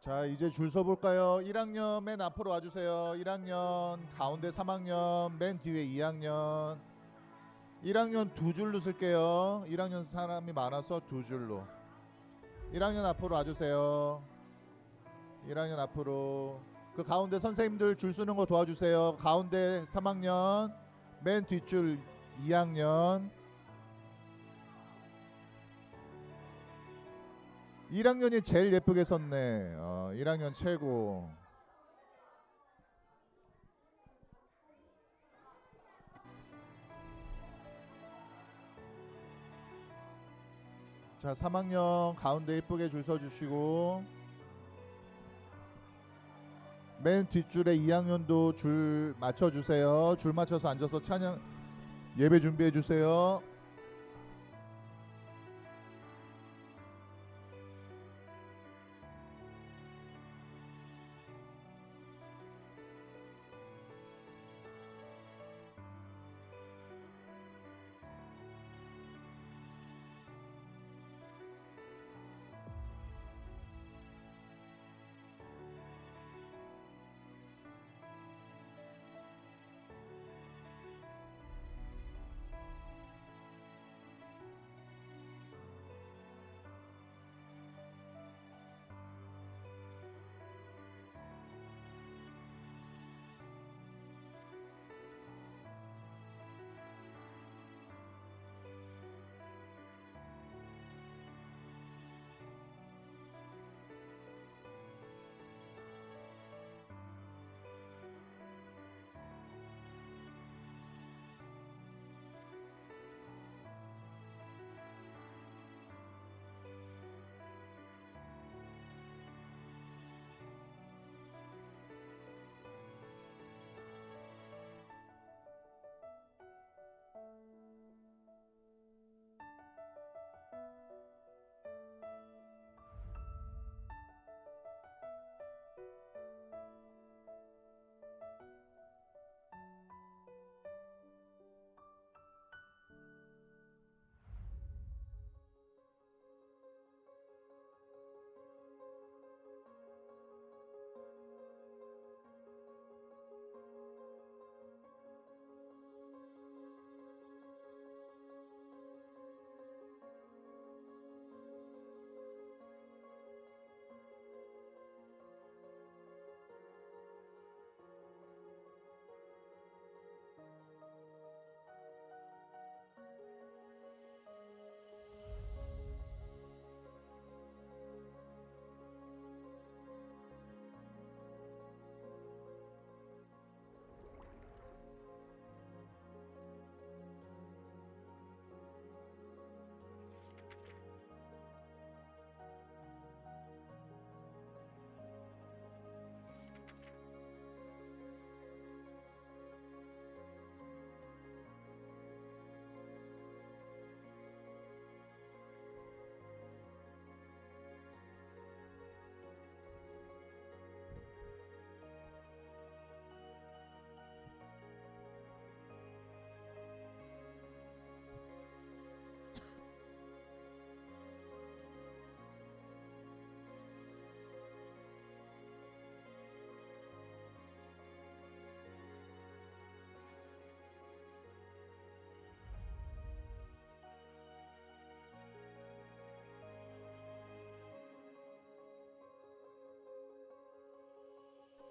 자, 이제 줄 서볼까요? 1학년 맨 앞으로 와주세요. 1학년 가운데 3학년 맨 뒤에 2학년. 1학년 두 줄로 쓸게요. 1학년 사람이 많아서 두 줄로. 1학년 앞으로 와주세요. 1학년 앞으로. 그 가운데 선생님들 줄 서는 거 도와주세요. 가운데 3학년 맨 뒷줄 2학년. 1학년이 제일 예쁘게 섰네. 1학년 최고. 자, 3학년 가운데 예쁘게 줄 서주시고, 맨 뒷줄에 2학년도 줄 맞춰주세요. 줄 맞춰서 앉아서 찬양 예배 준비해주세요.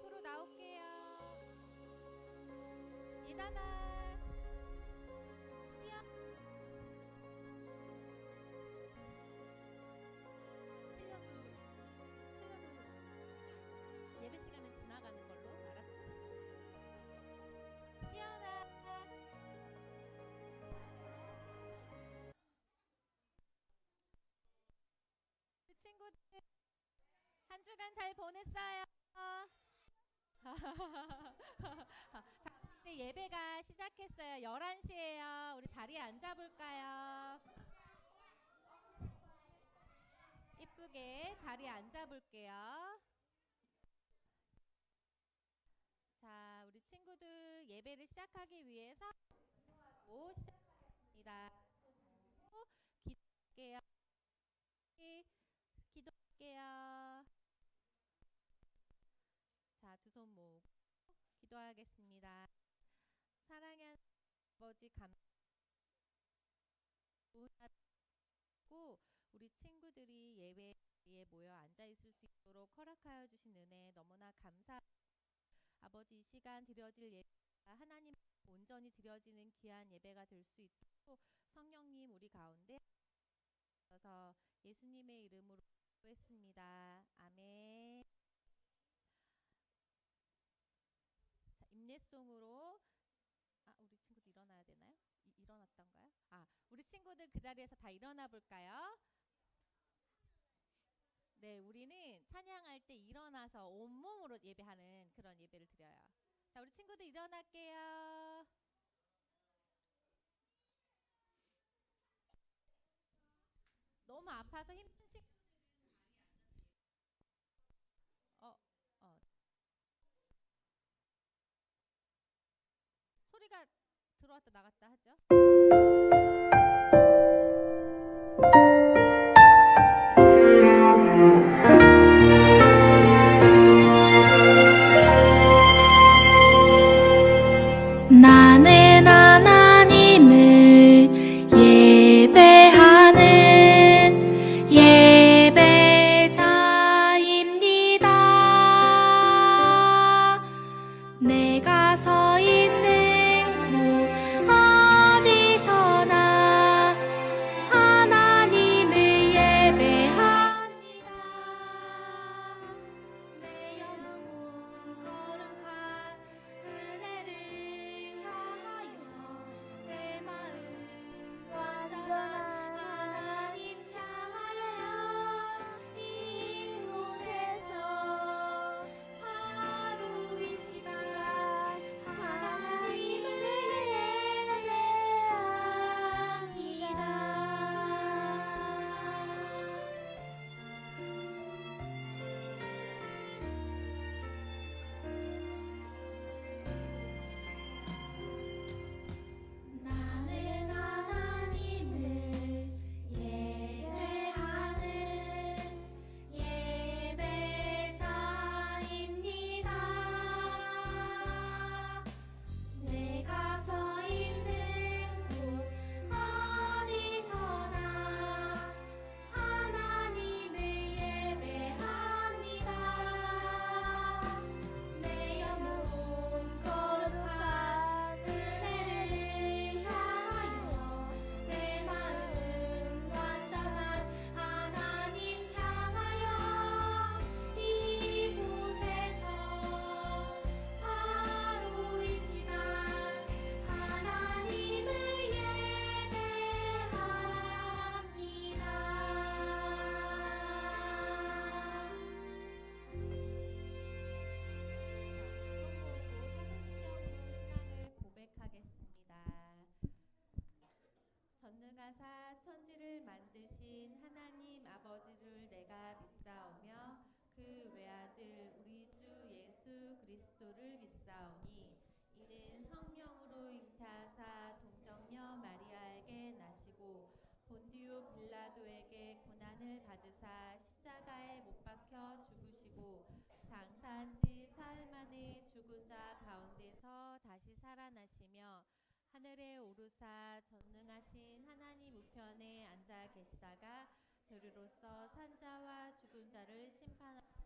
앞으로 나올게요. 이단아, 스티어, 틀려도 예배 시간은 지나가는 걸로 알았지? 시연아, 우리 친구들 한 주간 잘 보냈어요. 자, 이제 예배가 시작했어요. 11시에요. 우리 자리에 앉아볼까요? 이쁘게 자리에 앉아볼게요. 자, 우리 친구들 예배를 시작하기 위해서 시작합니다. 기도할게요. 기도할게요. 손 모으고 기도하겠습니다. 사랑하는 아버지 감사하고 우리 친구들이 예배에 모여 앉아 있을 수 있도록 허락하여 주신 은혜 너무나 감사합니다. 아버지 이 시간 드려질 예배가 하나님 온전히 드려지는 귀한 예배가 될 수 있도록 성령님 우리 가운데 오셔서 예수님의 이름으로 기도했습니다. 아멘. 자, 임례송으로 우리 친구들 일어나야 되나요? 일어났던가요? 우리 친구들 그 자리에서 다 일어나 볼까요? 네, 우리는 찬양할 때 일어나서 온몸으로 예배하는 그런 예배를 드려요. 자, 우리 친구들 일어날게요. 너무 아파서 힘든 친구들은 소리가 들어왔다 나갔다 하죠. 나는 하나님을 예배하는 예배자입니다. 내가 서 있는 곳 어디서나 하나님을 예배합니다. 내 영혼 거룩한 은혜를 향하여 내 마음 완전한 하나님 향하여 이곳에서 바로 이 시간 하나님을 예배합니다. 나는 하나님을 예배하는 예배자입니다. 내가 서 있는 곳 어디서나 하나님을 예배합니다. 내 영혼 거룩한 은혜를 향하여 내 마음 완전한 하나님 향하여 이곳에서 바로 이 시간 하나님을 예배합니다. 신앙을 고백하겠습니다. 전능하사 천지를 만드신 하나님 아버지를 내가 믿사오며 그 외아들 우리 주 예수 그리스도를 믿사오니 이는 성령으로 잉태하사 동정녀 마리아에게 나시고 본디오 빌라도에게 고난을 받으사 십자가에 못 박혀 죽으시고 장사한 지 사흘 만에 죽은 자 가운데서 다시 살아나시며 하늘에 오르사 전능하신 하나님 우편에 앉아 계시다가 저리로서 산자와 죽은 자를 심판하시리라.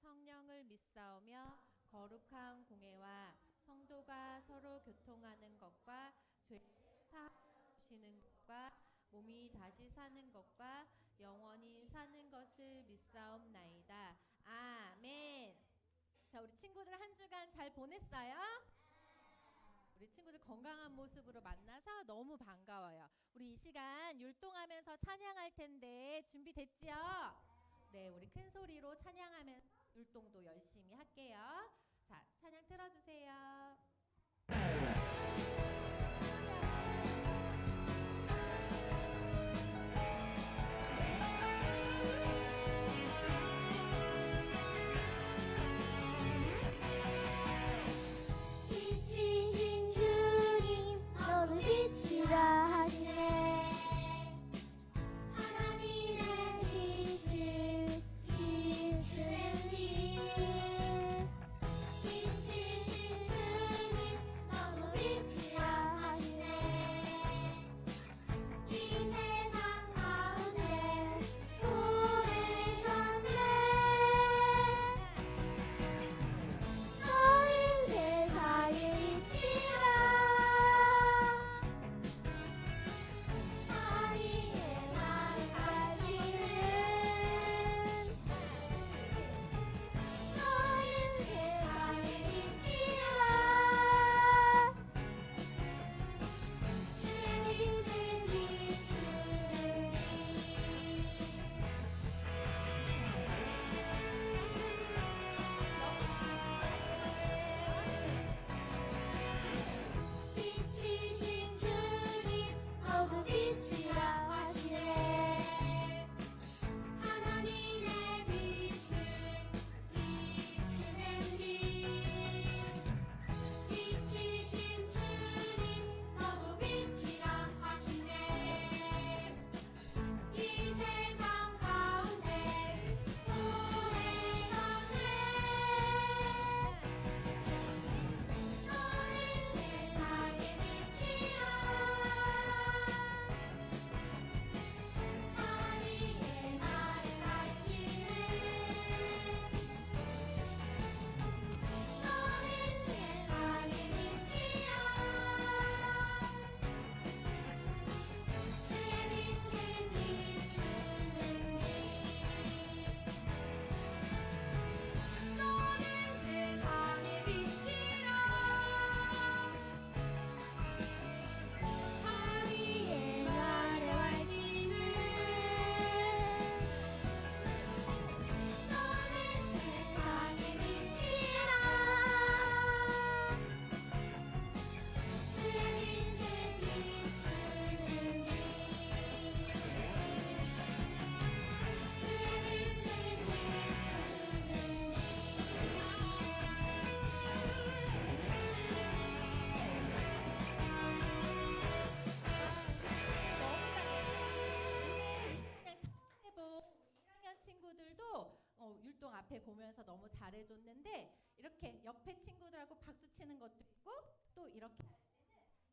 성령을 믿사오며 거룩한 공회와 성도가 서로 교통하는 것과 죄 사하시는 것과 몸이 다시 사는 것과 영원히 사는 것을 믿사옵나이다. 아멘. 자, 우리 친구들 한 주간 잘 보냈어요? 우리 친구들 건강한 모습으로 만나서 너무 반가워요. 우리 이 시간 율동하면서 찬양할 텐데 준비됐지요? 네, 우리 큰 소리로 찬양하면서 율동도 열심히 할게요. 자, 찬양 틀어주세요. 빛이신 주님 너는 빛이라 하시네. 하나님의 빛을 비추는 빛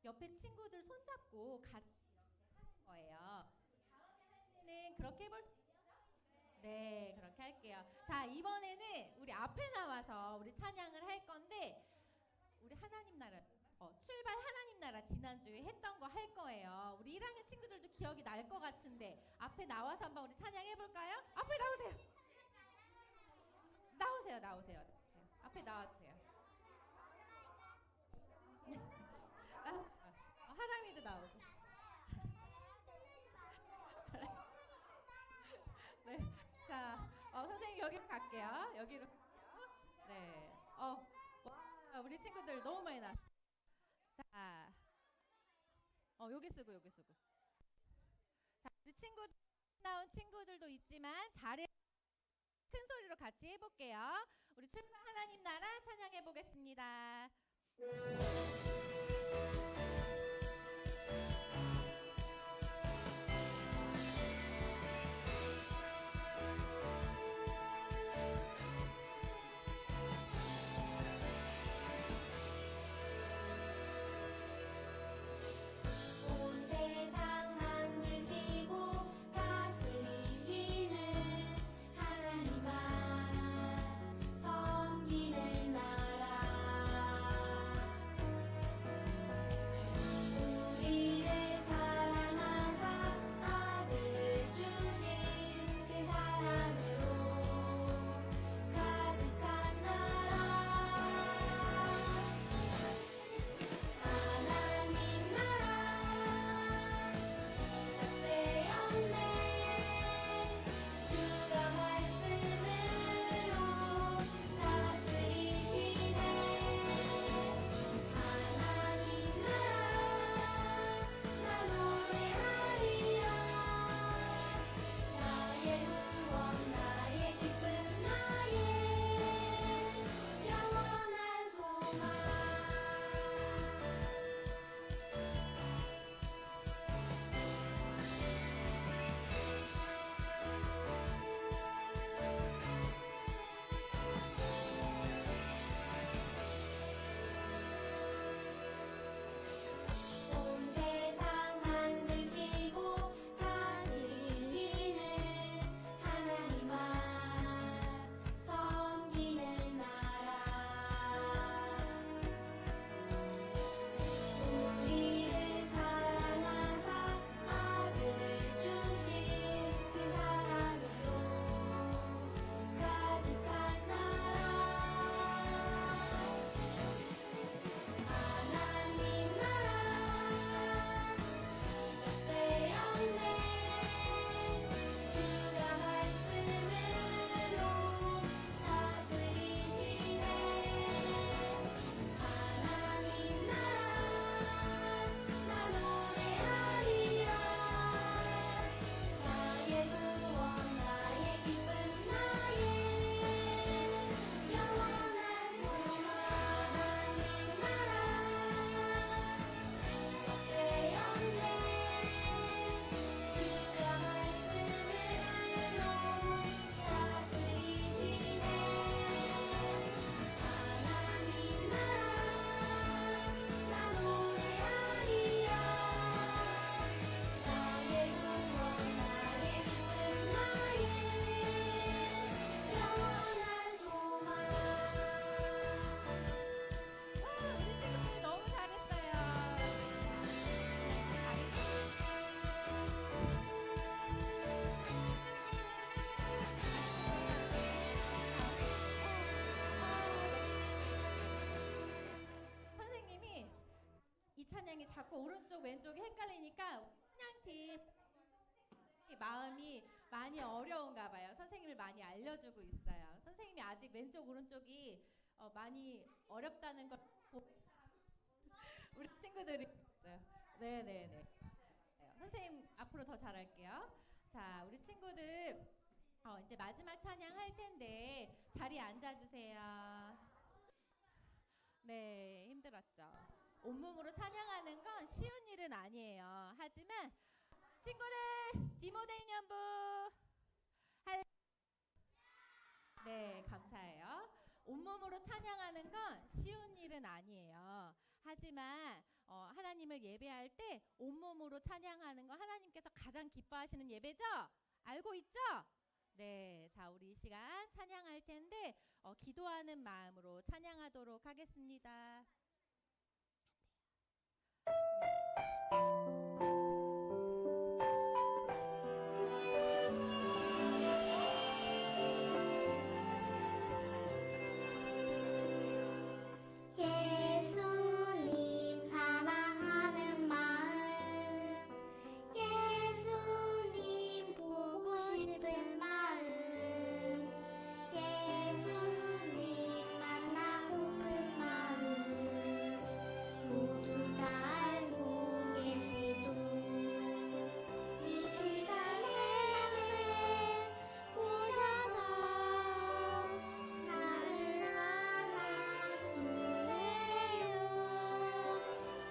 옆에 친구들 손잡고 같이 이렇게 하는 거예요. 다음에는 그렇게 해볼 수 있죠? 네, 그렇게 할게요. 자, 이번에는 우리 앞에 나와서 우리 찬양을 할 건데 우리 하나님 나라 출발 하나님 나라 지난주에 했던 거 할 거예요. 우리 1학년 친구들도 기억이 날 것 같은데 앞에 나와서 한번 우리 찬양해 볼까요? 앞에 나오세요. 나오세요. 앞에 나와도 돼요. 하람이도 나오고. 네. 자, 선생님 여기로 갈게요. 여기로. 네. 와, 우리 친구들 너무 많이 나왔어. 자, 여기 쓰고. 자, 우리 친구 나온 친구들도 있지만 잘해. 큰 소리로 같이 해볼게요. 우리 출발 하나님 나라 찬양해 보겠습니다. 온 세상 만드시고 다스리시는 하나님만 섬기는 나라 우리를 사랑하사 아들을 주신 그 사랑으로 가득한 나라 하나님 나라 시작되었네 주가 말씀으로 다스리시네 하나님 나라 나 노래하리라 나의 구원 나의 기쁨 나의 영원한 소망 온 세상 만드시고 다스리시는 하나님만 섬기는 나라 우리를 사랑하사 아들을 주신 그 사랑으로 가득한 나라 하나님 나라 시작되었네 주가 말씀으로 다스리시네 하나님 나라 나 노래하리라 나의 구원 나의 기쁨 나의 영원한 소망 하나님 나라 시작되었네 주가 말씀으로 다스리시네 하나님 나라 나 노래하리라 나의 구원 나의 기쁨 나의 영원한 소망 우리 친구들 너무 잘했어요. 선생님이 이 찬양이 자꾸 오른쪽 왼쪽이 헷갈리니까 찬양팀 마음이 많이 어려운가 봐요. 선생님을 많이 알려주고 있어요. 선생님이 아직 왼쪽 오른쪽이 많이 어렵다는 걸 우리 친구들이 있어요. 네네네. 선생님 앞으로 더 잘할게요. 자, 우리 친구들 이제 마지막 찬양 할 텐데 자리에 앉아주세요. 네, 힘들었죠. 온몸으로 찬양하는 건 쉬운 일은 아니에요. 하지만 친구들 디모델 연부 네, 감사해요. 온몸으로 찬양하는 건 쉬운 일은 아니에요. 하지만 하나님을 예배할 때 온몸으로 찬양하는 거 하나님께서 가장 기뻐하시는 예배죠? 알고 있죠? 네, 자 우리 이 시간 찬양할 텐데 기도하는 마음으로 찬양하도록 하겠습니다. 예수님 사랑하는 마음 예수님 보고 싶은 마음 예수님 만나고픈 마음 모두 다 알고 계시죠 이 시간에 오셔서 나를 안아주세요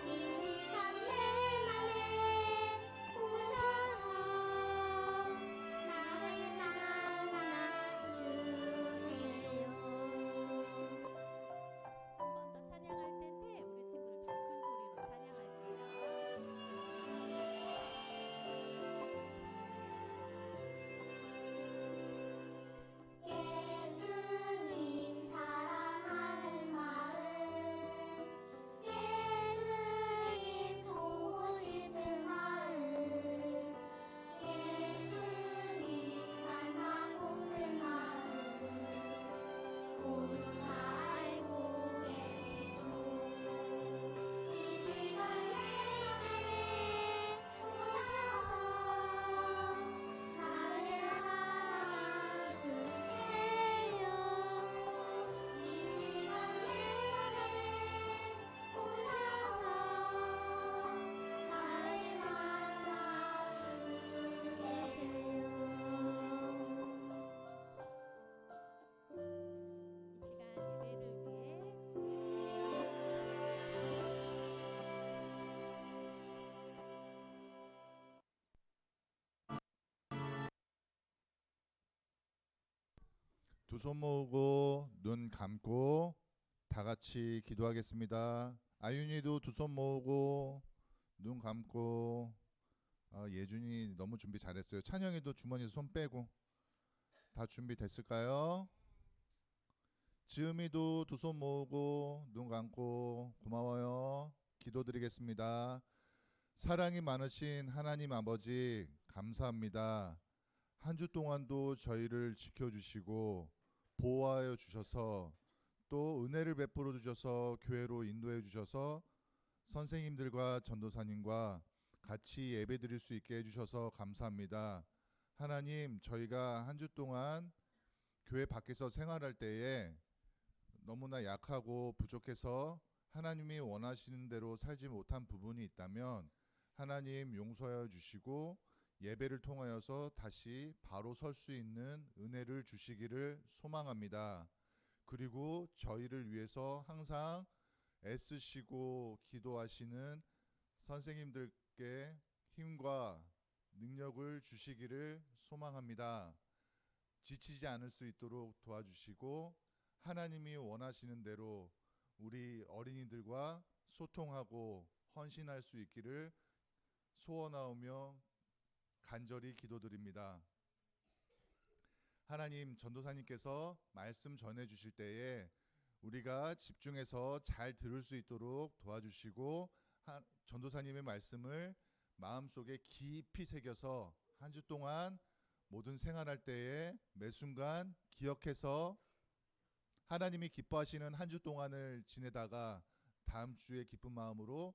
이 시간 내 맘에 오셔서 나를 안아주세요 한 번 더 찬양할 텐데 우리 친구들 더 큰 소리로 찬양할게요. 예수님 사랑하는 마음 예수님 보고 싶은 마음 예수님 만나고픈 마음 모두 다 알고 계시죠 이 시간에 오셔서 나를 안아주세요 이 시간에 오셔서 나를 만나주세요 이 시간 예배를 위해 두 손 모으고 눈 감고 다 같이 기도하겠습니다. 아윤이도 두 손 모으고 눈 감고 예준이 너무 준비 잘했어요. 찬영이도 주머니에 손 빼고 다 준비됐을까요? 지음이도 두 손 모으고 눈 감고 고마워요. 기도드리겠습니다. 사랑이 많으신 하나님 아버지 감사합니다. 한 주 동안도 저희를 지켜주시고 보호하여 주셔서 또 은혜를 베풀어 주셔서 교회로 인도해 주셔서 선생님들과 전도사님과 같이 예배 드릴 수 있게 해주셔서 감사합니다. 하나님, 저희가 한 주 동안 교회 밖에서 생활할 때에 너무나 약하고 부족해서 하나님이 원하시는 대로 살지 못한 부분이 있다면 하나님 용서하여 주시고 예배를 통하여서 다시 바로 설 수 있는 은혜를 주시기를 소망합니다. 그리고 저희를 위해서 항상 애쓰시고 기도하시는 선생님들께 힘과 능력을 주시기를 소망합니다. 지치지 않을 수 있도록 도와주시고 하나님이 원하시는 대로 우리 어린이들과 소통하고 헌신할 수 있기를 소원하오며 간절히 기도드립니다. 하나님, 전도사님께서 말씀 전해 주실 때에 우리가 집중해서 잘 들을 수 있도록 도와주시고 전도사님의 말씀을 마음속에 깊이 새겨서 한 주 동안 모든 생활할 때에 매 순간 기억해서 하나님이 기뻐하시는 한 주 동안을 지내다가 다음 주에 기쁜 마음으로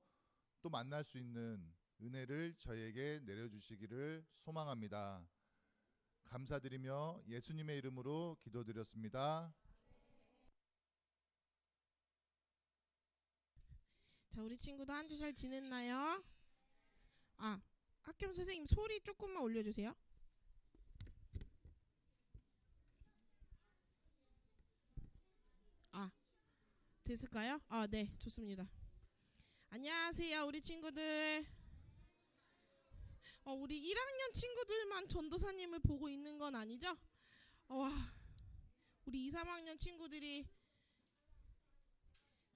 또 만날 수 있는 은혜를 저희에게 내려주시기를 소망합니다. 감사드리며 예수님의 이름으로 기도드렸습니다. 자, 우리 친구도 한 주 잘 지냈나요? 학겸 선생님 소리 조금만 올려주세요. 됐을까요? 네, 좋습니다. 안녕하세요, 우리 친구들. 우리 1학년 친구들만 전도사님을 보고 있는 건 아니죠? 우리 2, 3학년 친구들이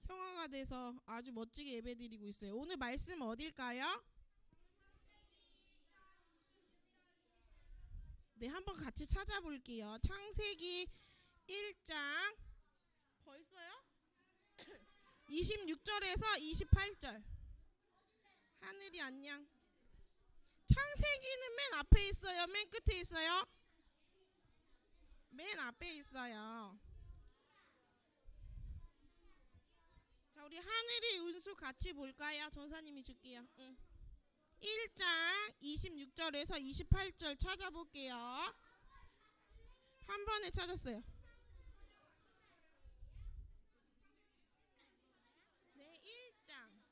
형아가 친구가 돼서 아주 멋지게 예배드리고 있어요. 오늘 말씀 어딜까요? 네, 한번 같이 찾아볼게요. 창세기 1장 벌써요? 26절에서 28절. 하늘이 안녕. 창세기는 맨 앞에 있어요? 맨 끝에 있어요? 맨 앞에 있어요. 자, 우리 하늘이 운수 같이 볼까요? 전사님이 줄게요. 1장 26절에서 28절 찾아볼게요. 한 번에 찾았어요. 네, 1장.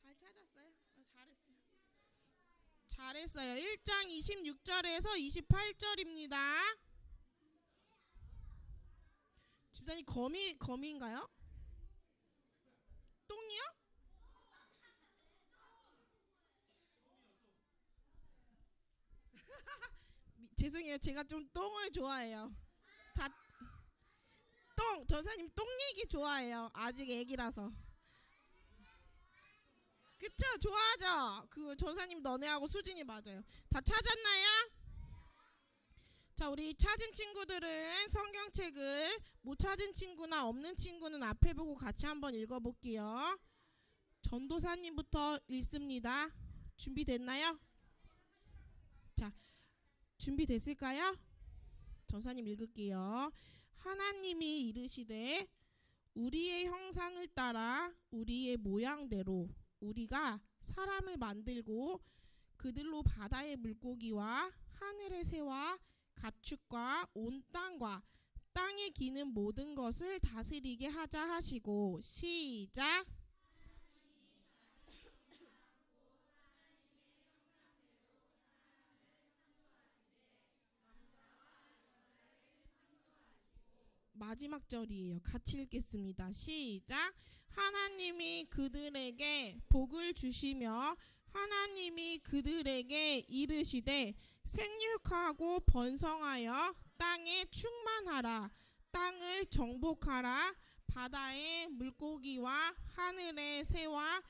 잘 찾았어요? 잘했어요. 잘했어요. 1장 26절에서 28절입니다. 집사님 거미인가요? 똥이요? 죄송해요. 제가 좀 똥을 좋아해요. 전사님 똥 얘기 좋아해요. 아직 애기라서. 그쵸? 좋아하죠? 그 전사님 너네하고 수진이 맞아요. 다 찾았나요? 자, 우리 찾은 친구들은 성경책을 못 찾은 친구나 없는 친구는 앞에 보고 같이 한번 읽어볼게요. 전도사님부터 읽습니다. 준비됐나요? 자, 준비됐을까요? 전사님 읽을게요. 하나님이 이르시되 우리의 형상을 따라 우리의 모양대로 우리가 사람을 만들고 그들로 바다의 물고기와 하늘의 새와 가축과 온 땅과 땅에 기는 모든 것을 다스리게 하자 하시고. 시작. 마지막 절이에요. 같이 읽겠습니다. 시작. 하나님이 그들에게 복을 주시며 하나님이 그들에게 이르시되 생육하고 번성하여 땅에 충만하라. 땅을 정복하라. 바다의 물고기와 하늘의 새와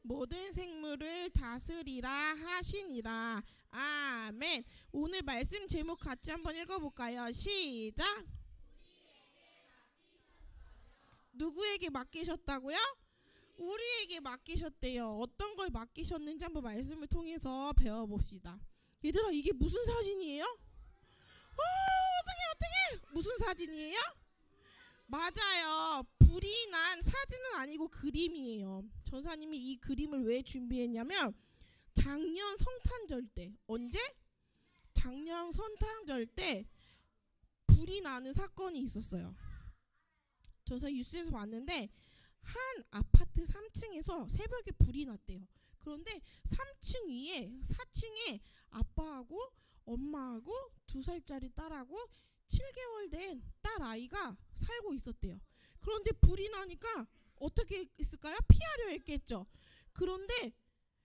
모든 생물을 다스리라 하시니라. 아멘. 오늘 말씀 제목 같이 한번 읽어볼까요? 시작. 누구에게 맡기셨다고요? 우리에게 맡기셨대요. 어떤 걸 맡기셨는지 한번 말씀을 통해서 배워봅시다. 얘들아, 이게 무슨 사진이에요? 어떡해. 무슨 사진이에요? 맞아요. 불이 난 사진은 아니고 그림이에요. 전사님이 이 그림을 왜 준비했냐면 작년 성탄절 때, 언제? 작년 성탄절 때 불이 나는 사건이 있었어요. 전사 뉴스에서 봤는데 한 아파트 3층에서 새벽에 불이 났대요. 그런데 3층 위에 4층에 아빠하고 엄마하고 2살짜리 딸하고 7개월 된 딸 아이가 살고 있었대요. 그런데 불이 나니까 어떻게 했을까요? 피하려 했겠죠. 그런데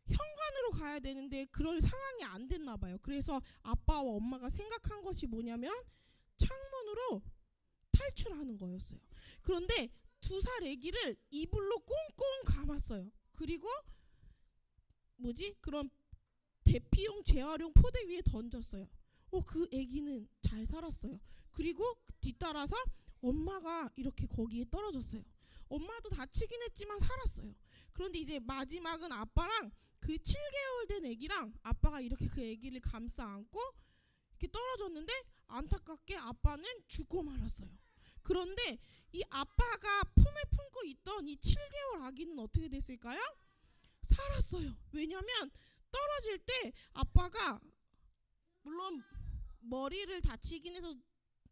현관으로 가야 되는데 그럴 상황이 안 됐나 봐요. 그래서 아빠와 엄마가 생각한 것이 뭐냐면 창문으로 탈출하는 거였어요. 그런데 2살 아기를 이불로 꽁꽁 감았어요. 그리고 그런 대피용 재활용 포대 위에 던졌어요. 그 아기는 잘 살았어요. 그리고 뒤따라서 엄마가 이렇게 거기에 떨어졌어요. 엄마도 다치긴 했지만 살았어요. 그런데 이제 마지막은 아빠랑 그 7개월 된 아기랑 아빠가 이렇게 그 아기를 감싸 안고 이렇게 떨어졌는데 안타깝게 아빠는 죽고 말았어요. 그런데 이 아빠가 품에 품고 있던 이 7개월 아기는 어떻게 됐을까요? 살았어요. 왜냐면 떨어질 때 아빠가 물론 머리를 다치긴 해서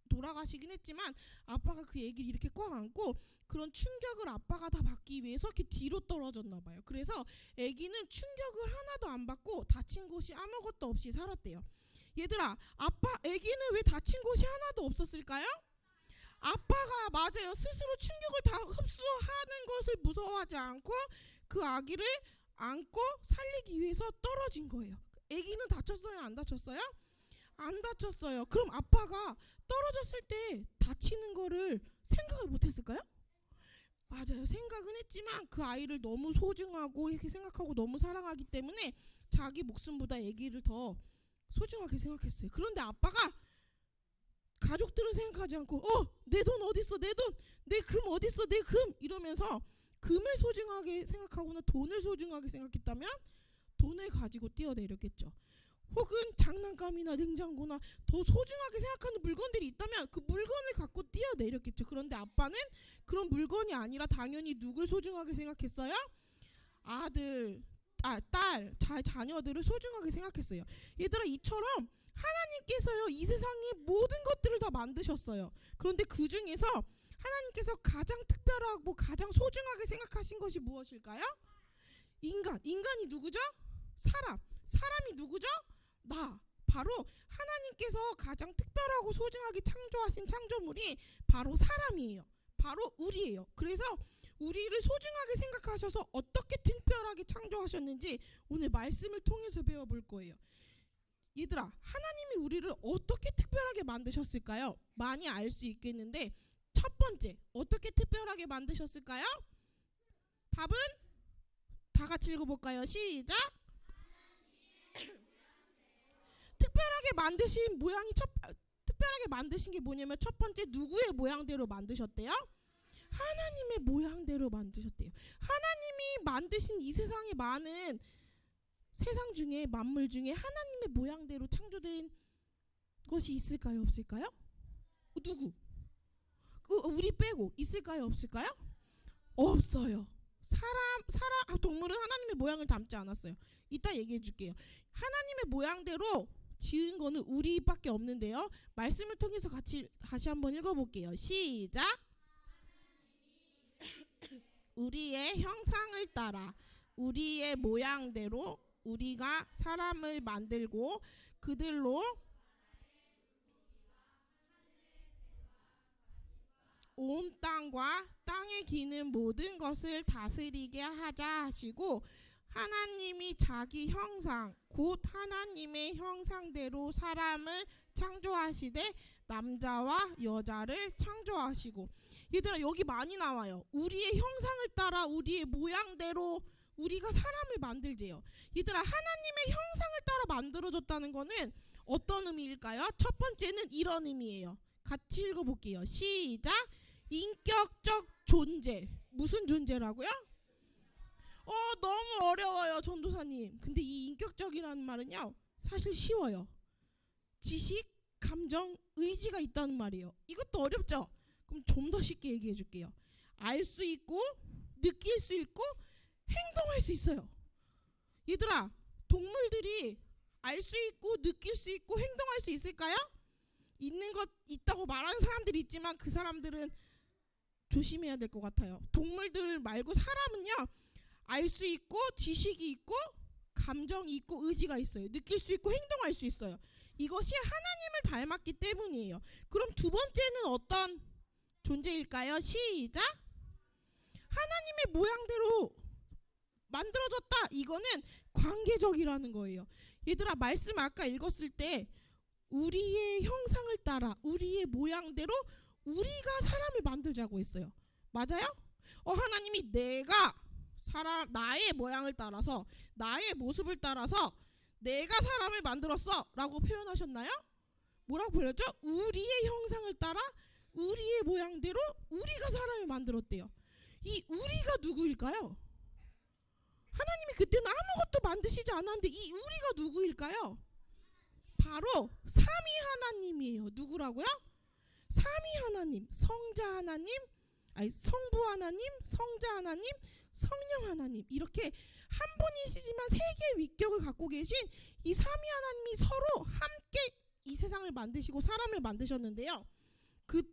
돌아가시긴 했지만 아빠가 그 아기를 이렇게 꽉 안고 그런 충격을 아빠가 다 받기 위해서 이렇게 뒤로 떨어졌나 봐요. 그래서 아기는 충격을 하나도 안 받고 다친 곳이 아무것도 없이 살았대요. 얘들아, 아기는 왜 다친 곳이 하나도 없었을까요? 아빠가 맞아요. 스스로 충격을 다 흡수하는 것을 무서워하지 않고 그 아기를 안고 살리기 위해서 떨어진 거예요. 아기는 다쳤어요? 안 다쳤어요? 안 다쳤어요. 그럼 아빠가 떨어졌을 때 다치는 거를 생각을 못 했을까요? 맞아요. 생각은 했지만 그 아이를 너무 소중하고 이렇게 생각하고 너무 사랑하기 때문에 자기 목숨보다 아기를 더 소중하게 생각했어요. 그런데 아빠가 가족들은 생각하지 않고 내 돈 어딨어, 내 돈, 내 금 어딨어, 내 금 이러면서 금을 소중하게 생각하거나 돈을 소중하게 생각했다면 돈을 가지고 뛰어내렸겠죠. 혹은 장난감이나 냉장고나 더 소중하게 생각하는 물건들이 있다면 그 물건을 갖고 뛰어내렸겠죠. 그런데 아빠는 그런 물건이 아니라 당연히 누굴 소중하게 생각했어요? 딸, 자녀들을 소중하게 생각했어요. 얘들아, 이처럼 하나님께서요, 이 세상의 모든 것들을 다 만드셨어요. 그런데 그 중에서 하나님께서 가장 특별하고 가장 소중하게 생각하신 것이 무엇일까요? 인간이 누구죠? 사람이 누구죠? 나. 바로 하나님께서 가장 특별하고 소중하게 창조하신 창조물이 바로 사람이에요. 바로 우리예요. 그래서 우리를 소중하게 생각하셔서 어떻게 특별하게 창조하셨는지 오늘 말씀을 통해서 배워볼 거예요. 얘들아, 하나님이 우리를 어떻게 특별하게 만드셨을까요? 많이 알 수 있겠는데 첫 번째, 어떻게 특별하게 만드셨을까요? 답은 다 같이 읽어볼까요? 시작! 특별하게 만드신 게 뭐냐면 첫 번째, 누구의 모양대로 만드셨대요? 하나님의 모양대로 만드셨대요. 하나님이 만드신 이 세상에 많은 세상 중에 만물 중에 하나님의 모양대로 창조된 것이 있을까요? 없을까요? 누구? 우리 빼고 있을까요? 없을까요? 없어요. 동물은 하나님의 모양을 닮지 않았어요. 이따 얘기해 줄게요. 하나님의 모양대로 지은 거는 우리밖에 없는데요. 말씀을 통해서 다시 한번 읽어볼게요. 시작. 우리의 형상을 따라 우리의 모양대로 우리가 사람을 만들고 그들로 온 땅과 땅에 기는 모든 것을 다스리게 하자 하시고, 하나님이 자기 형상 곧 하나님의 형상대로 사람을 창조하시되 남자와 여자를 창조하시고. 얘들아, 여기 많이 나와요. 우리의 형상을 따라 우리의 모양대로 우리가 사람을 만들재요. 얘들아, 하나님의 형상을 따라 만들어졌다는 거는 어떤 의미일까요? 첫 번째는 이런 의미예요. 같이 읽어볼게요. 시작. 인격적 존재. 무슨 존재라고요? 너무 어려워요, 전도사님. 근데 이 인격적이라는 말은요, 사실 쉬워요. 지식, 감정, 의지가 있다는 말이에요. 이것도 어렵죠? 그럼 좀 더 쉽게 얘기해 줄게요. 알 수 있고 느낄 수 있고 행동할 수 있어요. 얘들아, 동물들이 알 수 있고 느낄 수 있고 행동할 수 있을까요? 있다고 말하는 사람들이 있지만 그 사람들은 조심해야 될 것 같아요. 동물들 말고 사람은요, 알 수 있고 지식이 있고 감정이 있고 의지가 있어요. 느낄 수 있고 행동할 수 있어요. 이것이 하나님을 닮았기 때문이에요. 그럼 두 번째는 어떤 존재일까요? 시작. 하나님의 모양대로 만들어졌다. 이거는 관계적이라는 거예요. 얘들아, 말씀 아까 읽었을 때 우리의 형상을 따라 우리의 모양대로 우리가 사람을 만들자고 했어요. 맞아요? 하나님이 나의 모양을 따라서 나의 모습을 따라서 내가 사람을 만들었어 라고 표현하셨나요? 뭐라고 표현했죠? 우리의 형상을 따라 우리의 모양대로 우리가 사람을 만들었대요. 이 우리가 누구일까요? 하나님이 그때는 아무것도 만드시지 않았는데 이 우리가 누구일까요? 바로 삼위 하나님이에요. 누구라고요? 삼위 하나님, 성자 하나님, 성부 하나님, 성자 하나님, 성령 하나님, 이렇게 한 분이시지만 세 개의 위격을 갖고 계신 이 삼위 하나님이 서로 함께 이 세상을 만드시고 사람을 만드셨는데요. 그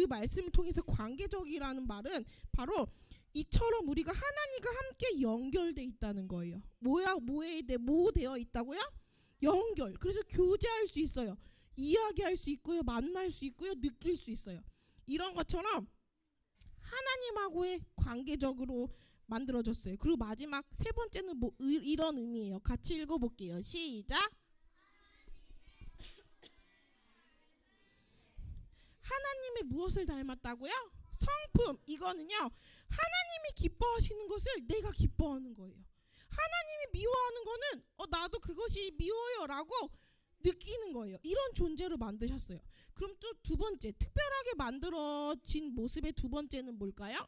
말씀을 통해서 관계적이라는 말은 바로 이처럼 우리가 하나님과 함께 연결돼 있다는 거예요. 뭐 되어 있다고요? 연결. 그래서 교제할 수 있어요. 이야기할 수 있고요. 만날 수 있고요. 느낄 수 있어요. 이런 것처럼 하나님하고의 관계적으로 만들어졌어요. 그리고 마지막 세 번째는 이런 의미예요. 같이 읽어볼게요. 시작. 하나님의 무엇을 닮았다고요? 성품. 이거는요, 하나님이 기뻐하시는 것을 내가 기뻐하는 거예요. 하나님이 미워하는 거는 나도 그것이 미워요라고 느끼는 거예요. 이런 존재로 만드셨어요. 그럼 또 두 번째, 특별하게 만들어진 모습의 두 번째는 뭘까요?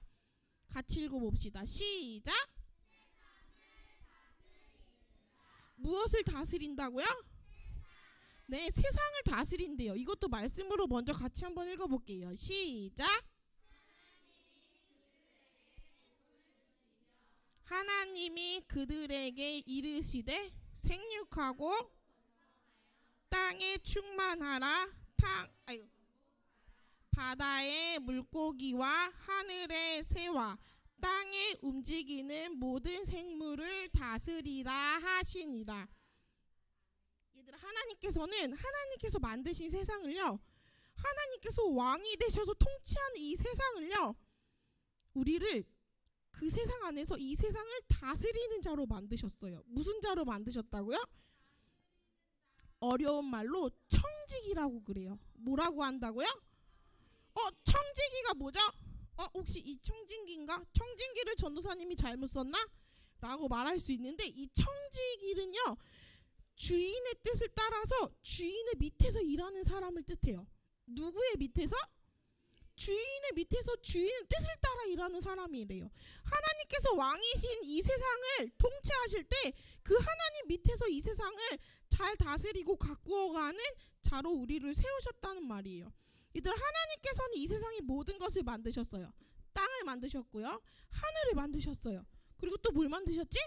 같이 읽어봅시다. 시작. 무엇을 다스린다고요? 네, 세상을 다스린대요. 이것도 말씀으로 먼저 같이 한번 읽어볼게요. 시작. 하나님이 그들에게 이르시되 생육하고 땅에 충만하라. 바다의 물고기와 하늘의 새와 땅에 움직이는 모든 생물을 다스리라 하시니라. 얘들아, 하나님께서 만드신 세상을요, 하나님께서 왕이 되셔서 통치하는 이 세상을요, 우리를 그 세상 안에서 이 세상을 다스리는 자로 만드셨어요. 무슨 자로 만드셨다고요? 어려운 말로 청지기라고 그래요. 뭐라고 한다고요? 청지기가 뭐죠? 혹시 이 청진기인가? 청진기를 전도사님이 잘못 썼나? 라고 말할 수 있는데, 이 청지기는요, 주인의 뜻을 따라서 주인의 밑에서 일하는 사람을 뜻해요. 누구의 밑에서? 주인의 밑에서 주인의 뜻을 따라 일하는 사람이래요. 하나님께서 왕이신 이 세상을 통치하실 때 그 하나님 밑에서 이 세상을 잘 다스리고 가꾸어가는 자로 우리를 세우셨다는 말이에요. 얘들아, 하나님께서는 이 세상의 모든 것을 만드셨어요. 땅을 만드셨고요, 하늘을 만드셨어요. 그리고 또 뭘 만드셨지?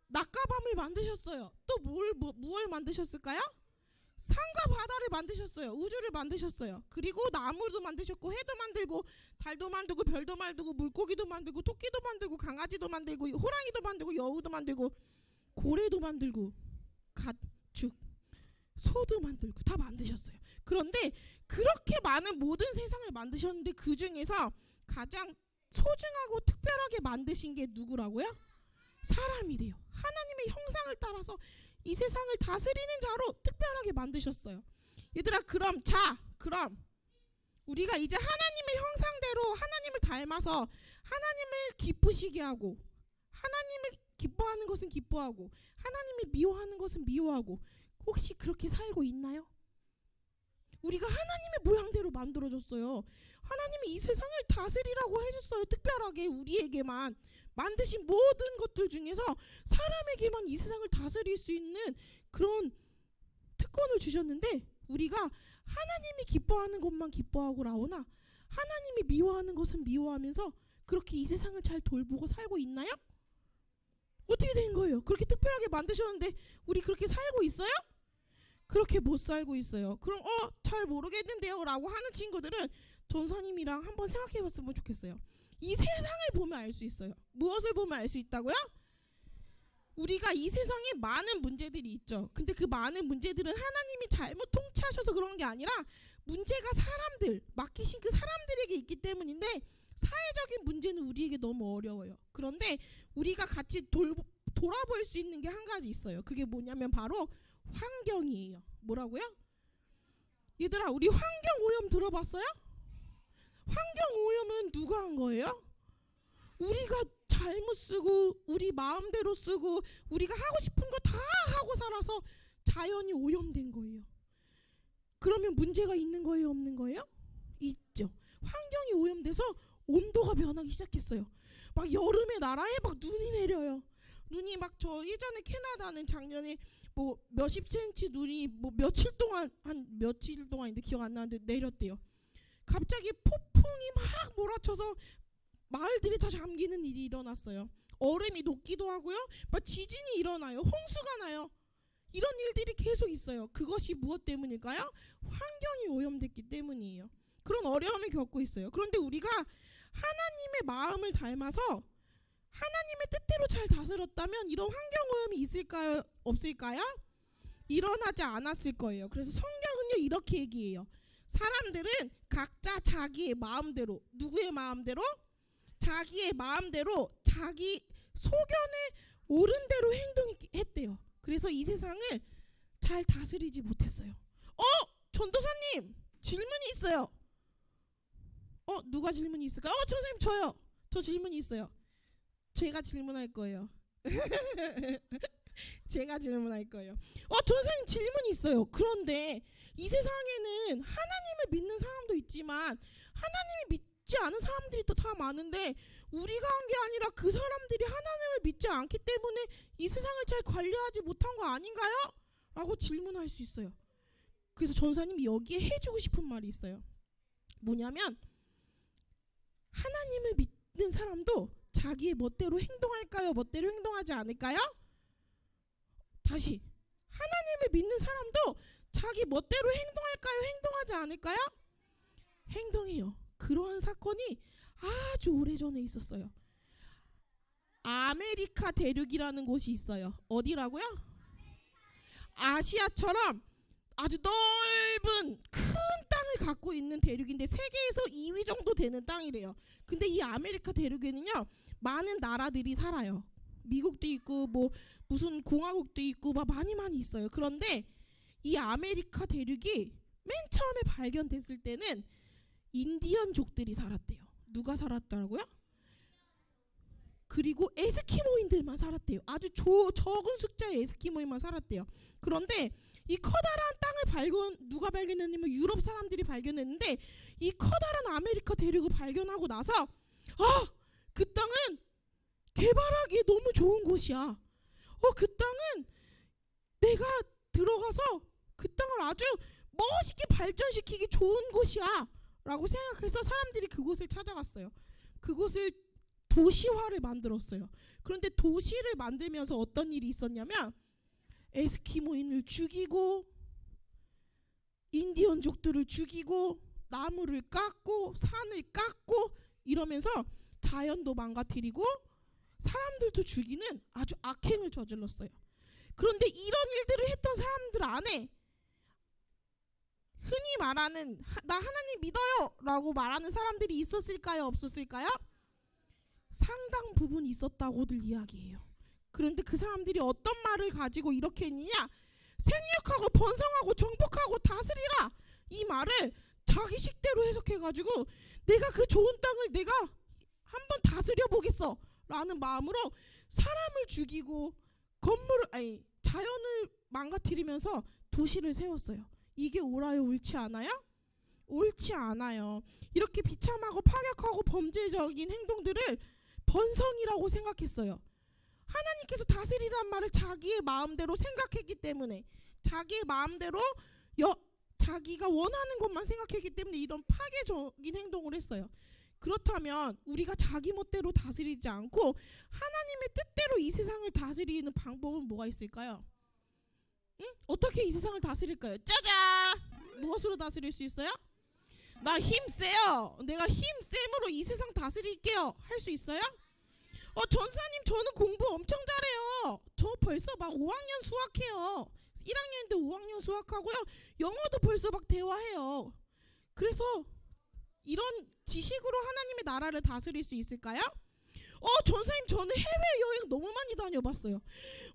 낮과 밤을 만드셨어요. 또 뭘 만드셨을까요? 산과 바다를 만드셨어요. 우주를 만드셨어요. 그리고 나무도 만드셨고, 해도 만들고, 달도 만들고, 별도 만들고, 물고기도 만들고, 토끼도 만들고, 강아지도 만들고, 호랑이도 만들고, 여우도 만들고, 고래도 만들고, 가축, 소도 만들고, 다 만드셨어요. 그런데 그렇게 많은 모든 세상을 만드셨는데 그 중에서 가장 소중하고 특별하게 만드신 게 누구라고요? 사람이래요. 하나님의 형상을 따라서 이 세상을 다스리는 자로 특별하게 만드셨어요. 얘들아, 그럼 우리가 이제 하나님의 형상대로 하나님을 닮아서 하나님을 기쁘시게 하고, 하나님을 기뻐하는 것은 기뻐하고, 하나님이 미워하는 것은 미워하고, 혹시 그렇게 살고 있나요? 우리가 하나님의 모양대로 만들어졌어요. 하나님이 이 세상을 다스리라고 해줬어요. 특별하게 우리에게만 만드신 모든 것들 중에서 사람에게만 이 세상을 다스릴 수 있는 그런 특권을 주셨는데, 우리가 하나님이 기뻐하는 것만 기뻐하고 나오나 하나님이 미워하는 것은 미워하면서 그렇게 이 세상을 잘 돌보고 살고 있나요? 어떻게 된 거예요? 그렇게 특별하게 만드셨는데 우리 그렇게 살고 있어요? 그렇게 못 살고 있어요. 그럼 잘 모르겠는데요 라고 하는 친구들은 전사님이랑 한번 생각해 봤으면 좋겠어요. 이 세상을 보면 알 수 있어요. 무엇을 보면 알 수 있다고요? 우리가 이 세상에 많은 문제들이 있죠. 근데 그 많은 문제들은 하나님이 잘못 통치하셔서 그런 게 아니라 문제가 맡기신 그 사람들에게 있기 때문인데, 사회적인 문제는 우리에게 너무 어려워요. 그런데 우리가 같이 돌아볼 수 있는 게 한 가지 있어요. 그게 뭐냐면 바로 환경이에요. 뭐라고요? 얘들아, 우리 환경오염 들어봤어요? 환경오염은 누가 한 거예요? 우리가 잘못 쓰고, 우리 마음대로 쓰고, 우리가 하고 싶은 거 다 하고 살아서 자연이 오염된 거예요. 그러면 문제가 있는 거예요, 없는 거예요? 있죠. 환경이 오염돼서 온도가 변하기 시작했어요. 막 여름의 나라에 막 눈이 내려요. 눈이 막, 저 예전에 캐나다는 작년에 뭐 몇십 센치 눈이 뭐 며칠 동안인데 기억 안 나는데 내렸대요. 갑자기 폭풍이 막 몰아쳐서 마을들이 다 잠기는 일이 일어났어요. 얼음이 녹기도 하고요, 막 지진이 일어나요. 홍수가 나요. 이런 일들이 계속 있어요. 그것이 무엇 때문일까요? 환경이 오염됐기 때문이에요. 그런 어려움을 겪고 있어요. 그런데 우리가 하나님의 마음을 닮아서 하나님의 뜻대로 잘 다스렸다면 이런 환경오염이 있을까요? 없을까요? 일어나지 않았을 거예요. 그래서 성경은요, 이렇게 얘기해요. 사람들은 각자 자기의 마음대로, 누구의 마음대로? 자기의 마음대로, 자기 소견에 옳은 대로 행동했대요. 그래서 이 세상을 잘 다스리지 못했어요. 전도사님, 질문이 있어요. 누가 질문이 있을까요? 선생님 저요. 저 질문이 있어요. 제가 질문할 거예요. 제가 질문할 거예요. 선생님 질문이 있어요. 그런데 이 세상에는 하나님을 믿는 사람도 있지만 하나님이 믿지 않은 사람들이 또 다 많은데 우리가 한 게 아니라 그 사람들이 하나님을 믿지 않기 때문에 이 세상을 잘 관리하지 못한 거 아닌가요? 라고 질문할 수 있어요. 그래서 전사님이 여기에 해주고 싶은 말이 있어요. 뭐냐면 하나님을 믿는 사람도 자기의 멋대로 행동할까요? 멋대로 행동하지 않을까요? 다시, 하나님을 믿는 사람도 자기 멋대로 행동할까요? 행동하지 않을까요? 행동해요. 그러한 사건이 아주 오래전에 있었어요. 아메리카 대륙이라는 곳이 있어요. 어디라고요? 아시아처럼 아주 넓은 큰 땅을 갖고 있는 대륙인데 세계에서 2위 정도 되는 땅이래요. 근데 이 아메리카 대륙에는요 많은 나라들이 살아요. 미국도 있고 뭐 무슨 공화국도 있고 막 많이 있어요. 그런데 이 아메리카 대륙이 맨 처음에 발견됐을 때는 인디언족들이 살았대요. 누가 살았더라고요? 그리고 에스키모인들만 살았대요. 아주 적은 숫자의 에스키모인만 살았대요. 그런데 이 커다란 땅을 누가 발견했냐면 유럽 사람들이 발견했는데 이 커다란 아메리카 대륙을 발견하고 나서 그 땅은 개발하기에 너무 좋은 곳이야. 그 땅은 내가 들어가서 그 땅을 아주 멋있게 발전시키기 좋은 곳이야 라고 생각해서 사람들이 그곳을 찾아갔어요. 그곳을 도시화를 만들었어요. 그런데 도시를 만들면서 어떤 일이 있었냐면 에스키모인을 죽이고 인디언족들을 죽이고 나무를 깎고 산을 깎고 이러면서 자연도 망가뜨리고 사람들도 죽이는 아주 악행을 저질렀어요. 그런데 이런 일들을 했던 사람들 안에 흔히 말하는 나 하나님 믿어요 라고 말하는 사람들이 있었을까요? 없었을까요? 상당 부분 있었다고들 이야기해요. 그런데 그 사람들이 어떤 말을 가지고 이렇게 했느냐, 생육하고 번성하고 정복하고 다스리라, 이 말을 자기 식대로 해석해가지고 내가 그 좋은 땅을 내가 한번 다스려 보겠어 라는 마음으로 사람을 죽이고 자연을 망가뜨리면서 도시를 세웠어요. 이게 옳아요? 옳지 않아요? 옳지 않아요. 이렇게 비참하고 파격하고 범죄적인 행동들을 번성이라고 생각했어요. 하나님께서 다스리란 말을 자기의 마음대로 생각했기 때문에, 자기의 마음대로 자기가 원하는 것만 생각했기 때문에 이런 파괴적인 행동을 했어요. 그렇다면 우리가 자기 멋대로 다스리지 않고 하나님의 뜻대로 이 세상을 다스리는 방법은 뭐가 있을까요? 어떻게 이 세상을 다스릴까요? 짜잔! 무엇으로 다스릴 수 있어요? 나 힘세요. 내가 힘셈으로 이 세상 다스릴게요. 할 수 있어요? 전사님 저는 공부 엄청 잘해요. 저 벌써 막 5학년 수학해요. 1학년인데 5학년 수학하고요. 영어도 벌써 막 대화해요. 그래서 이런 지식으로 하나님의 나라를 다스릴 수 있을까요? 전사님 저는 해외여행 너무 많이 다녀봤어요.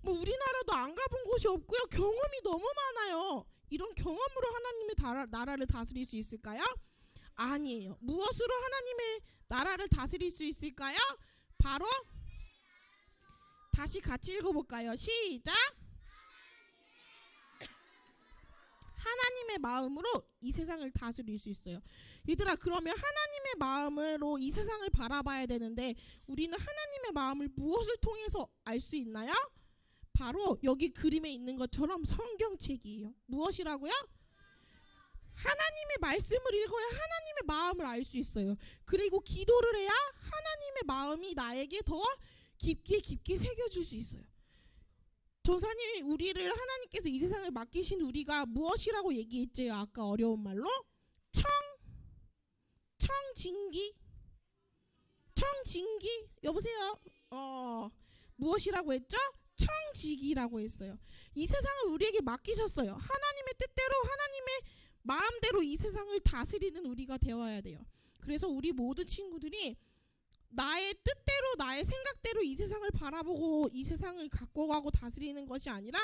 뭐 우리나라도 안 가본 곳이 없고요. 경험이 너무 많아요. 이런 경험으로 하나님의 나라를 다스릴 수 있을까요? 아니에요. 무엇으로 하나님의 나라를 다스릴 수 있을까요? 바로 다시 같이 읽어볼까요? 시작! 하나님의 마음으로 이 세상을 다스릴 수 있어요. 얘들아, 그러면 하나님의 마음으로 이 세상을 바라봐야 되는데 우리는 하나님의 마음을 무엇을 통해서 알 수 있나요? 바로 여기 그림에 있는 것처럼 성경책이에요. 무엇이라고요? 하나님의 말씀을 읽어야 하나님의 마음을 알 수 있어요. 그리고 기도를 해야 하나님의 마음이 나에게 더 깊게 새겨질 수 있어요. 전사님이 우리를 하나님께서 이 세상을 맡기신 우리가 무엇이라고 얘기했죠? 아까 어려운 말로 청징기 여보세요? 무엇이라고 했죠? 청지기라고 했어요. 이 세상을 우리에게 맡기셨어요. 하나님의 뜻대로 하나님의 마음대로 이 세상을 다스리는 우리가 되어야 돼요. 그래서 우리 모든 친구들이 나의 뜻대로 나의 생각대로 이 세상을 바라보고 이 세상을 갖고 가고 다스리는 것이 아니라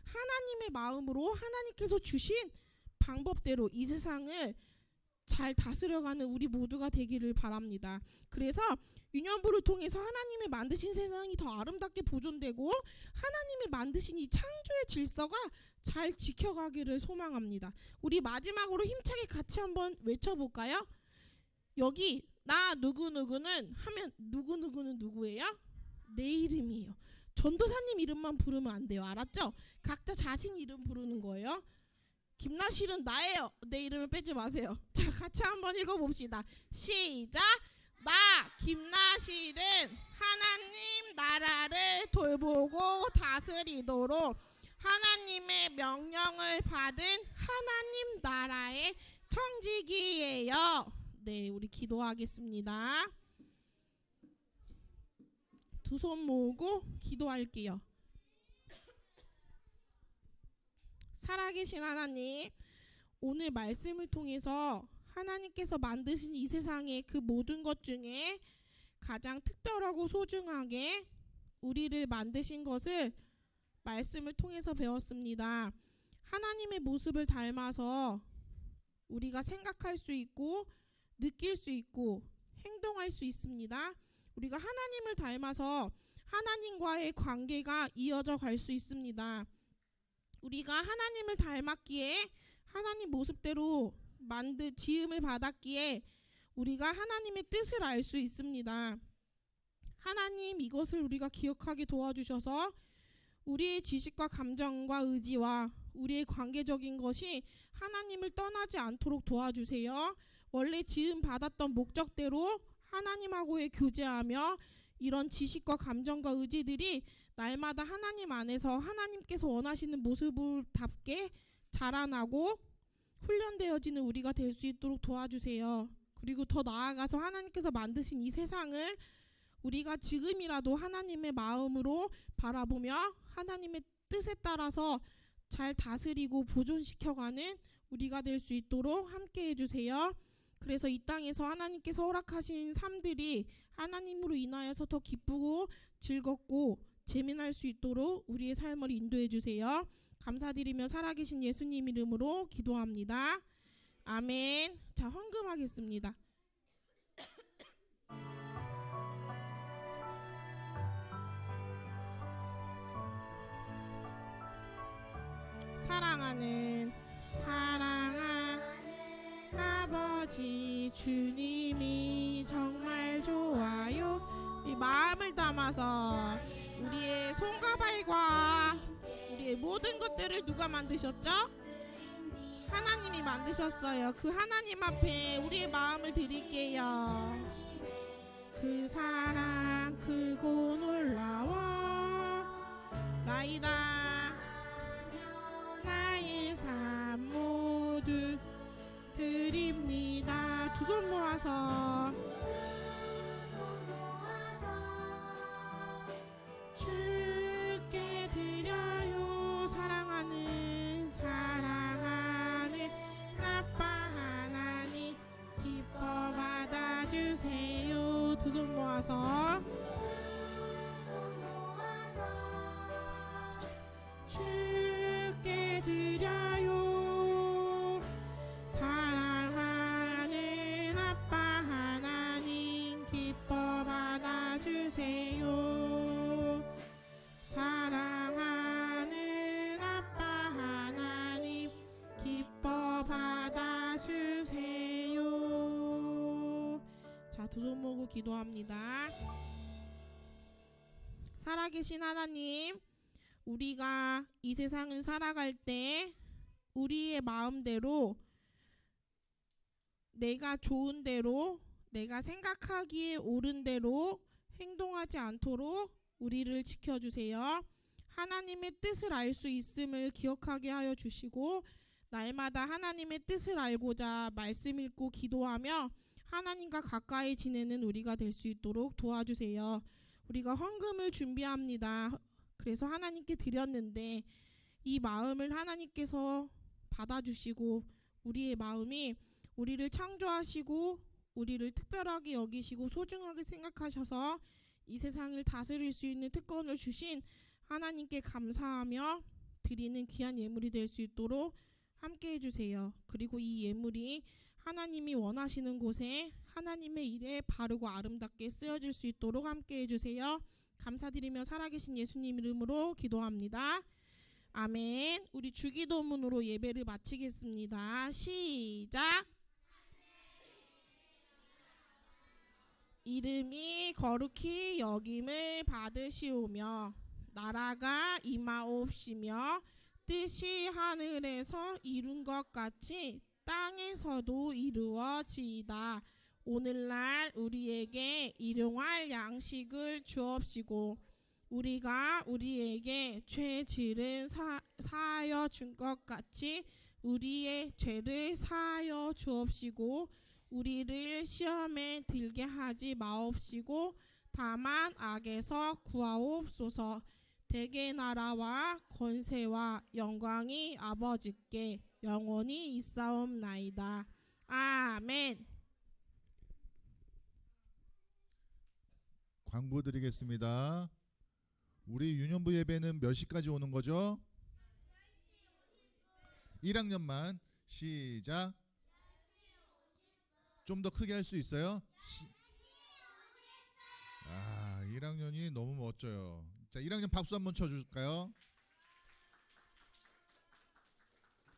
하나님의 마음으로 하나님께서 주신 방법대로 이 세상을 잘 다스려가는 우리 모두가 되기를 바랍니다. 그래서 유년부를 통해서 하나님의 만드신 세상이 더 아름답게 보존되고 하나님이 만드신 이 창조의 질서가 잘 지켜가기를 소망합니다. 우리 마지막으로 힘차게 같이 한번 외쳐볼까요? 여기 나 누구누구는 하면 누구누구는 누구예요? 내 이름이에요. 전도사님 이름만 부르면 안 돼요. 알았죠? 각자 자신 이름 부르는 거예요. 김나실은 나예요. 내 이름을 빼지 마세요. 자, 같이 한번 읽어봅시다. 시작. 나 김나실은 하나님 나라를 돌보고 다스리도록 하나님의 명령을 받은 하나님 나라의 청지기예요. 네, 우리 기도하겠습니다. 두 손 모으고 기도할게요. 살아계신 하나님, 오늘 말씀을 통해서 하나님께서 만드신 이 세상의 그 모든 것 중에 가장 특별하고 소중하게 우리를 만드신 것을 말씀을 통해서 배웠습니다. 하나님의 모습을 닮아서 우리가 생각할 수 있고 느낄 수 있고 행동할 수 있습니다. 우리가 하나님을 닮아서 하나님과의 관계가 이어져 갈 수 있습니다. 우리가 하나님을 닮았기에 하나님 모습대로 지음을 받았기에 우리가 하나님의 뜻을 알 수 있습니다. 하나님, 이것을 우리가 기억하게 도와주셔서 우리의 지식과 감정과 의지와 우리의 관계적인 것이 하나님을 떠나지 않도록 도와주세요. 원래 지음 받았던 목적대로 하나님하고의 교제하며 이런 지식과 감정과 의지들이 날마다 하나님 안에서 하나님께서 원하시는 모습답게 자라나고 훈련되어지는 우리가 될 수 있도록 도와주세요. 그리고 더 나아가서 하나님께서 만드신 이 세상을 우리가 지금이라도 하나님의 마음으로 바라보며 하나님의 뜻에 따라서 잘 다스리고 보존시켜가는 우리가 될 수 있도록 함께 해주세요. 그래서 이 땅에서 하나님께서 허락하신 삶들이 하나님으로 인하여서 더 기쁘고 즐겁고 재미날 수 있도록 우리의 삶을 인도해 주세요. 감사드리며 살아계신 예수님 이름으로 기도합니다. 아멘. 자, 헌금하겠습니다. 사랑하는 아버지 주님이 정말 좋아요. 이 마음을 담아서 우리의 손과 발과 우리의 모든 것들을 누가 만드셨죠? 하나님이 만드셨어요. 그 하나님 앞에 우리의 마음을 드릴게요. 그 사랑 크고 놀라워 라이라 나의 삶 모두 드립니다. 두 손 모아서 주께 드려요. 사랑하는 아빠 하나님 기뻐 받아주세요. 두 손 모아서 주께 드려요. 사랑하는 아빠 하나님 기뻐 받아주세요. 사랑하는 아빠 하나님 기뻐 받아주세요. 자, 두 손 모으고 기도합니다. 살아계신 하나님, 우리가 이 세상을 살아갈 때 우리의 마음대로 내가 좋은 대로 내가 생각하기에 옳은 대로 행동하지 않도록 우리를 지켜주세요. 하나님의 뜻을 알 수 있음을 기억하게 하여 주시고 날마다 하나님의 뜻을 알고자 말씀 읽고 기도하며 하나님과 가까이 지내는 우리가 될 수 있도록 도와주세요. 우리가 헌금을 준비합니다. 그래서 하나님께 드렸는데 이 마음을 하나님께서 받아주시고 우리의 마음이 우리를 창조하시고 우리를 특별하게 여기시고 소중하게 생각하셔서 이 세상을 다스릴 수 있는 특권을 주신 하나님께 감사하며 드리는 귀한 예물이 될 수 있도록 함께 해주세요. 그리고 이 예물이 하나님이 원하시는 곳에 하나님의 일에 바르고 아름답게 쓰여질 수 있도록 함께 해주세요. 감사드리며 살아계신 예수님 이름으로 기도합니다. 아멘. 우리 주기도문으로 예배를 마치겠습니다. 시작. 이름이 거룩히 여김을 받으시오며 나라가 임하옵시며 뜻이 하늘에서 이룬 것 같이 땅에서도 이루어지이다. 오늘날 우리에게 일용할 양식을 주옵시고 우리가 우리에게 죄질은 사하여 준 것 같이 우리의 죄를 사하여 주옵시고 우리를 시험에 들게 하지 마옵시고 다만 악에서 구하옵소서. 대개 나라와 권세와 영광이 아버지께 영원히 있사옵나이다. 아멘. 광고 드리겠습니다. 우리 유년부 예배는 몇 시까지 오는 거죠? 1학년만 시작. 좀 더 크게 할 수 있어요? 1학년이 너무 멋져요. 자, 1학년 박수 한번 쳐줄까요?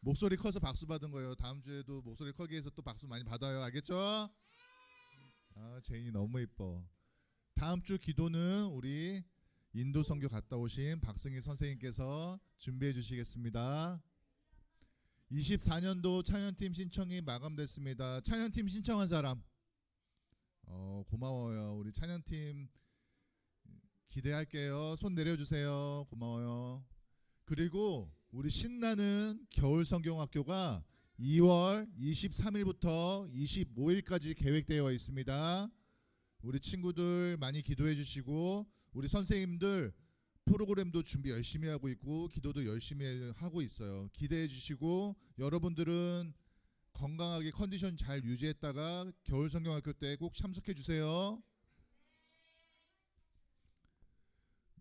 목소리 커서 박수 받은 거예요. 다음 주에도 목소리 크게 해서 또 박수 많이 받아요. 알겠죠? 제인이 너무 이뻐. 다음 주 기도는 우리 인도 선교 갔다 오신 박승희 선생님께서 준비해 주시겠습니다. 24년도 찬양팀 신청이 마감됐습니다. 찬양팀 신청한 사람 고마워요. 우리 찬양팀 기대할게요. 손 내려주세요. 고마워요. 그리고 우리 신나는 겨울 성경학교가 2월 23일부터 25일까지 계획되어 있습니다. 우리 친구들 많이 기도해 주시고 우리 선생님들 프로그램도 준비 열심히 하고 있고 기도도 열심히 하고 있어요. 기대해 주시고 여러분들은 건강하게 컨디션 잘 유지했다가 겨울 성경학교 때 꼭 참석해 주세요.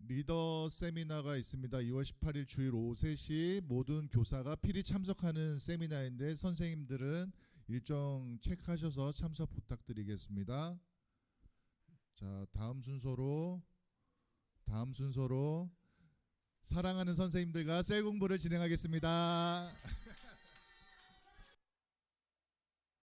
리더 세미나가 있습니다. 2월 18일 주일 오후 3시 모든 교사가 필히 참석하는 세미나인데 선생님들은 일정 체크하셔서 참석 부탁드리겠습니다. 자, 다음 순서로 사랑하는 선생님들과 셀 공부를 진행하겠습니다.